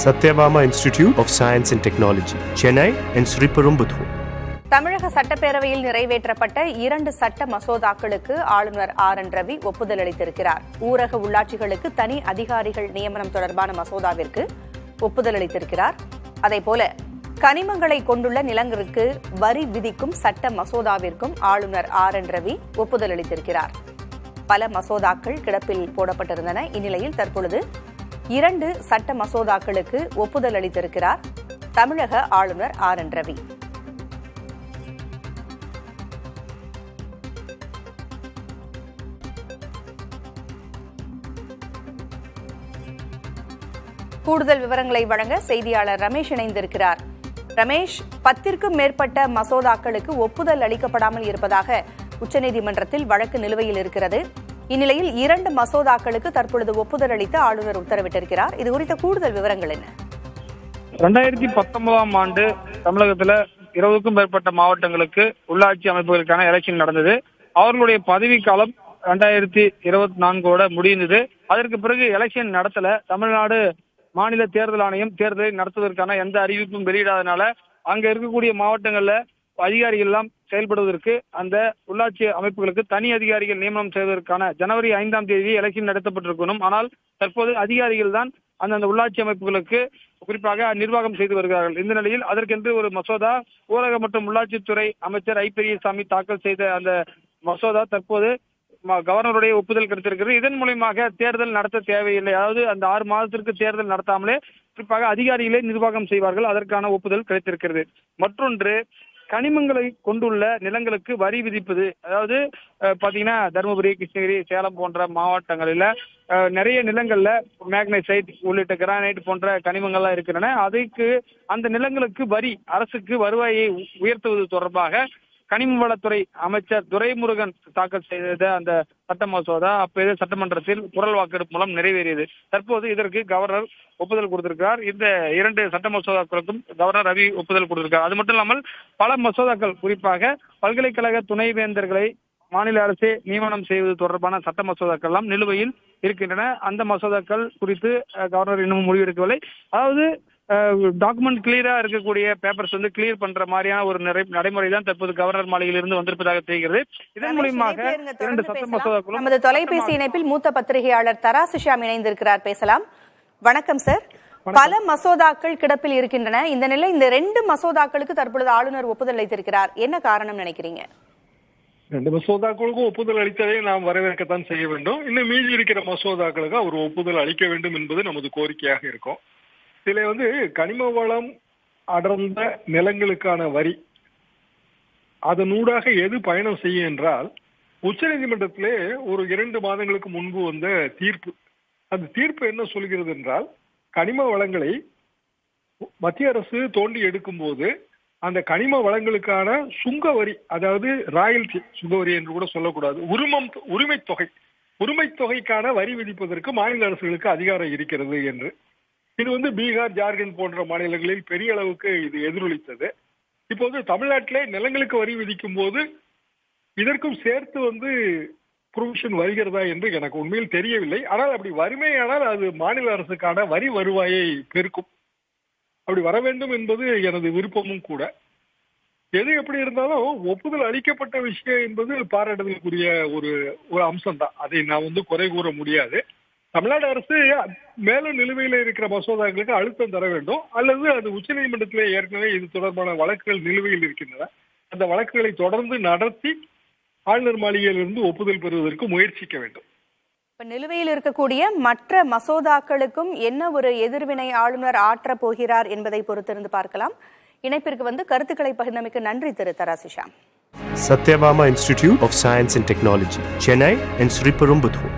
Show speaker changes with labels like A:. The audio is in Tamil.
A: Satyabama Institute of Science and Technology, Chennai and Sriperumbudur.
B: தமிழக சட்டப்பேரவையில் நிறைவேற்றப்பட்ட 2 சட்ட மசோதாக்களுக்கு ஆளுநர் ஆர்.என். ரவி ஒப்புதல் அளித்திருக்கிறார். ஊரக உள்ளாட்சிகளுக்கு தனி அதிகாரிகள் நியமனம் தொடர்பான மசோதாவிற்கு ஒப்புதல் அளித்திருக்கிறார். அதேபோல கனிமங்களை கொண்டுள்ள நிலங்களுக்கு வரி விதிக்கும் சட்ட மசோதாவிற்கும் ஆளுநர் ஆர்.என். ரவி ஒப்புதல் அளித்திருக்கிறார். பல மசோதாக்கள் கிடப்பில் போடப்பட்டிருந்தன. இந்நிலையில் தற்பொழுது 2 சட்ட மசோதாக்களுக்கு ஒப்புதல் அளித்திருக்கிறார் தமிழக ஆளுநர் ஆர்.என். ரவி. கூடுதல் விவரங்களை வழங்க செய்தியாளர் ரமேஷ் இணைந்திருக்கிறார். ரமேஷ், 10க்கும் மேற்பட்ட மசோதாக்களுக்கு ஒப்புதல் அளிக்கப்படாமல் இருப்பதாக உச்சநீதிமன்றத்தில் வழக்கு நிலுவையில் இருக்கிறது. இந்நிலையில் 2 மசோதாக்களுக்கு தற்பொழுது ஒப்புதல் அளித்து ஆளுநர் உத்தரவிட்டிருக்கிறார். இது குறித்த கூடுதல் விவரங்கள் என்ன?
C: 2019ஆம் ஆண்டு தமிழகத்தில் 20க்கும் மேற்பட்ட மாவட்டங்களுக்கு உள்ளாட்சி அமைப்புகளுக்கான எலெக்ஷன் நடந்தது. அவர்களுடைய பதவிக்காலம் 2024 முடிந்தது. அதற்கு பிறகு எலெக்ஷன் நடத்தல. தமிழ்நாடு மாநில தேர்தல் ஆணையம் தேர்தலை நடத்துவதற்கான எந்த அறிவிப்பும் வெளியிடாதனால அங்க இருக்கக்கூடிய மாவட்டங்கள்ல அதிகாரிகள் எல்லாம் செயல்படுவதற்கு அந்த உள்ளாட்சி அமைப்புகளுக்கு தனி அதிகாரிகள் நியமனம் செய்வதற்கான ஜனவரி 5ஆம் தேதி எலெக்ஷன் நடத்தப்பட்டிருக்கணும். ஆனால் தற்போது அதிகாரிகள் தான் அந்த உள்ளாட்சி அமைப்புகளுக்கு குறிப்பாக நிர்வாகம் செய்து வருகிறார்கள். இந்த நிலையில் அதற்கென்று ஒரு மசோதா ஊரக மற்றும் உள்ளாட்சித்துறை அமைச்சர் ஐ பெரியசாமி தாக்கல் செய்த அந்த மசோதா தற்போது கவர்னருடைய ஒப்புதல் கிடைத்திருக்கிறது. இதன் மூலமாக தேர்தல் நடத்த தேவையில்லை. அதாவது அந்த 6 மாதத்திற்கு தேர்தல் நடத்தாமலே குறிப்பாக அதிகாரிகளே நிர்வாகம் செய்வார்கள். அதற்கான ஒப்புதல் கிடைத்திருக்கிறது. மற்றொன்று, கனிமங்களை கொண்டுள்ள நிலங்களுக்கு வரி விதிப்பது. அதாவது பாத்தீங்கன்னா தருமபுரி, கிருஷ்ணகிரி, சேலம் போன்ற மாவட்டங்களில் நிறைய நிலங்கள்ல மேக்னைசைட் உள்ளிட்ட கிரானைட் போன்ற கனிமங்கள்லாம் இருக்கின்றன. அதுக்கு அந்த நிலங்களுக்கு வரி, அரசுக்கு வருவாயை உயர்த்துவது தொடர்பாக கனிம வளத்துறை அமைச்சர் துரைமுருகன் தாக்கல் செய்த அந்த சட்ட மசோதா அப்போது சட்டமன்றத்தில் குரல் வாக்கெடுப்பு மூலம் நிறைவேறியது. தற்போது இதற்கு கவர்னர் ஒப்புதல் கொடுத்திருக்கிறார். இந்த 2 சட்ட மசோதாக்களுக்கும் கவர்னர் ரவி ஒப்புதல் கொடுத்திருக்கார். அது மட்டும் இல்லாமல் பல மசோதாக்கள், குறிப்பாக பல்கலைக்கழக துணைவேந்தர்களை மாநில அரசே நியமனம் செய்வது தொடர்பான சட்ட மசோதாக்கள் எல்லாம் நிலுவையில் இருக்கின்றன. அந்த மசோதாக்கள் குறித்து கவர்னர் இன்னும் முடிவெடுக்கவில்லை. அதாவது டாக்குமெண்ட் கிளியரா இருக்கக்கூடிய பேப்பர்ஸ் கிளியர் பண்ற மாதிரியான ஒரு நடைமுறை தான் தற்போது கவர்னர் மாளிகையிலிருந்து வந்திருப்பதாக தெரிகிறது. இதன் மூலமாக 2 சட்ட மசோதாக்களும்.
B: நமது தொலைபேசி இணைப்பில் மூத்த பத்திரிகையாளர் தராசு ஷியாம் இணைந்திருக்கிறார். பேசலாம். வணக்கம் சார். பல மசோதாக்கள் கிடப்பில் இருக்கின்றன. இந்த நிலை இந்த 2 மசோதாக்களுக்கு தற்பொழுது ஆளுநர் ஒப்புதல் அளித்திருக்கிறார். என்ன காரணம் நினைக்கிறீங்க?
D: 2 மசோதாக்களுக்கும் ஒப்புதல் அளித்ததை நாம் வரவேற்கத்தான் செய்ய வேண்டும். இன்னும் மீதி இருக்கிற மசோதாக்களுக்கு அவர் ஒப்புதல் அளிக்க வேண்டும் என்பது நமது கோரிக்கையாக இருக்கும். இதுல கனிம வளம் அடர்ந்த நிலங்களுக்கான வரி அதனூடாக எது பயணம் செய்யும் என்றால், உச்ச நீதிமன்றத்திலே ஒரு 2 மாதங்களுக்கு முன்பு வந்த தீர்ப்பு. அந்த தீர்ப்பு என்ன சொல்கிறது என்றால், கனிம வளங்களை மத்திய அரசு தோண்டி எடுக்கும் போது அந்த கனிம வளங்களுக்கான சுங்க வரி, அதாவது ராயல்டி சுங்க வரி என்று கூட சொல்லக்கூடாது, உரிமை தொகைக்கான வரி விதிப்பதற்கு மாநில அரசுகளுக்கு அதிகாரம் இருக்கிறது என்று. இது பீகார், ஜார்க்கண்ட் போன்ற மாநிலங்களில் பெரிய அளவுக்கு இது எதிரொலித்தது. இப்போது தமிழ்நாட்டிலே நிலங்களுக்கு வரி விதிக்கும் போது இதற்கும் சேர்த்து ப்ரொவிஷன் வருகிறதா என்று எனக்கு உண்மையில் தெரியவில்லை. ஆனால் அப்படி வறுமையானால் அது மாநில அரசுக்கான வரி வருவாயை பெருக்கும். அப்படி வர வேண்டும் என்பது எனது விருப்பமும் கூட. எது எப்படி இருந்தாலும் ஒப்புதல் அளிக்கப்பட்ட விஷயம் என்பது பாராட்டுதலுக்குரிய ஒரு அம்சம் தான். அதை நான் குறை கூற முடியாது. தமிழ்நாடு அரசு மேலும் நிலுவையில் இருக்கிற மசோதாக்களுக்கு அழுத்தம் தர வேண்டும், அல்லது அது உச்சநீதிமன்றத்திலே ஏற்கனவே இது தொடர்பான வழக்குகள் நிலுவையில் இருக்கின்றன. அந்த வழக்குகளை தொடர்ந்து நடத்தி ஆளுநர் மாளிகையிலிருந்து ஒப்புதல் பெறுவதற்கு முயற்சிக்க வேண்டும்.
B: இப்ப நிலுவையில் இருக்கக்கூடிய மற்ற மசோதாக்களுக்கும் என்ன ஒரு எதிர்வினை ஆளுநர் ஆற்றப் போகிறார் என்பதை பொறுத்திருந்து பார்க்கலாம். இணைப்பிற்கு கருத்துக்களை பகிர்ந்தமைக்கு நன்றி திரு தராசு Shyam.
A: Satyabama Institute of Science and Technology, Chennai and Sriperumbudur.